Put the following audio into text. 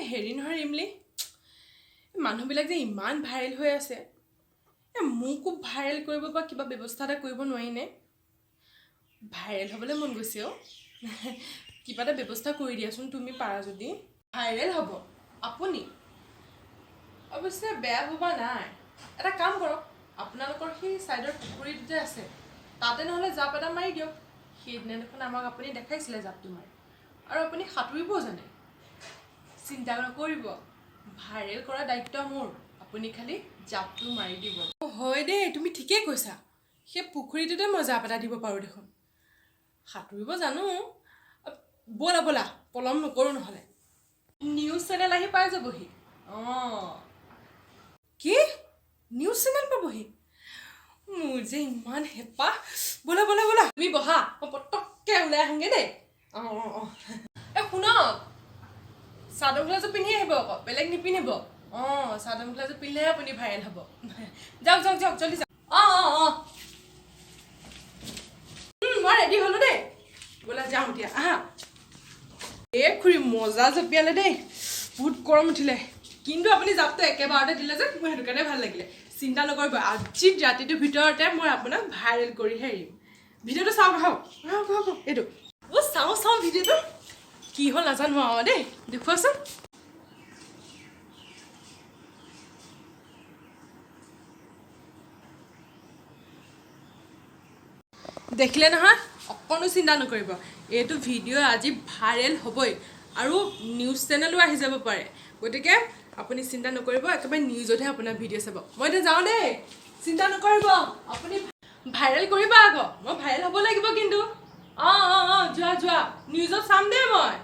হেৰি নহয় ৰিমলি মানুহবিলাক যে ইমান ভাইৰেল হৈ আছে মোকো ভাইৰেল কৰিব বা কিবা ব্যৱস্থা এটা কৰিব নোৱাৰিনে ভাইৰেল হ'বলৈ মন গৈছে কিবা এটা ব্যৱস্থা কৰি দিয়াচোন তুমি পাৰা যদি ভাইৰেল হ'ব আপুনি অৱশ্যে বেয়া ভবা নাই এটা কাম কৰক আপোনালোকৰ সেই সাইডৰ পুখুৰীটো যে আছে তাতে নহলে জাপ এটা মাৰি দিয়ক সেইদিনা দেখোন আমাক আপুনি দেখাইছিলে জাপটো মাৰি আৰু আপুনি সাঁতুৰিবও জানে চিন্তা নকৰিব ভাইৰেল কৰা দায়িত্ব মোৰ আপুনি খালি জাপটো মাৰি দিব হয় দেই তুমি ঠিকেই কৈছা সেই পুখুৰীটোতে মই জাপ এটা দিব পাৰোঁ দেখোন সাঁতুৰিব জানো বলা বলা পলম নকৰোঁ নহ'লে নিউজ চেনেল আহি পাই যাবহি কি নিউজ চেনেল পাবহি মোৰ যে ইমান হেঁপাহ বলা বলা বলা তুমি বহা মই পটককৈ ওলাই আহোঁগৈ দেই শুনক চাদৰ মেখেলাযোৰ পিন্ধি আহিব আকৌ বেলেগ নিপিন্ধিব চাদৰ মেখেলাযোৰ পিন্ধিলেহে আপুনি ভাইৰেল হ'ব যাওক যাওক যাওক জলদি যাওক মই ৰেডি হ'লো দেই ব'লা যাওঁ এতিয়া আহা এই খুৰী মজা জপিয়ালে দেই বহুত গৰম উঠিলে কিন্তু আপুনি জাপটো একেবাৰতে দিলে যে মোৰ সেইটো কাৰণে ভাল লাগিলে চিন্তা নকৰিব আজি ৰাতিটোৰ ভিতৰতে মই আপোনাক ভাইৰেল কৰিহে এৰিম ভিডিঅ'টো চাওক আহক এইটো চাওঁ ভিডিঅ'টো কি হ'ল নাজানো আৰু দেই দেখুৱাচোন দেখিলে নহয় অকণো চিন্তা নকৰিব এইটো ভিডিঅ' আজি ভাইৰেল হ'বই আৰু নিউজ চেনেলো আহি যাব পাৰে গতিকে আপুনি চিন্তা নকৰিব একেবাৰে নিউজতহে আপোনাৰ ভিডিঅ' চাব মই এতিয়া যাওঁ দেই চিন্তা নকৰিব আপুনি ভাইৰেল কৰিবা আকৌ মই ভাইৰেল হ'ব লাগিব কিন্তু যোৱা নিউজত চাম দেই মই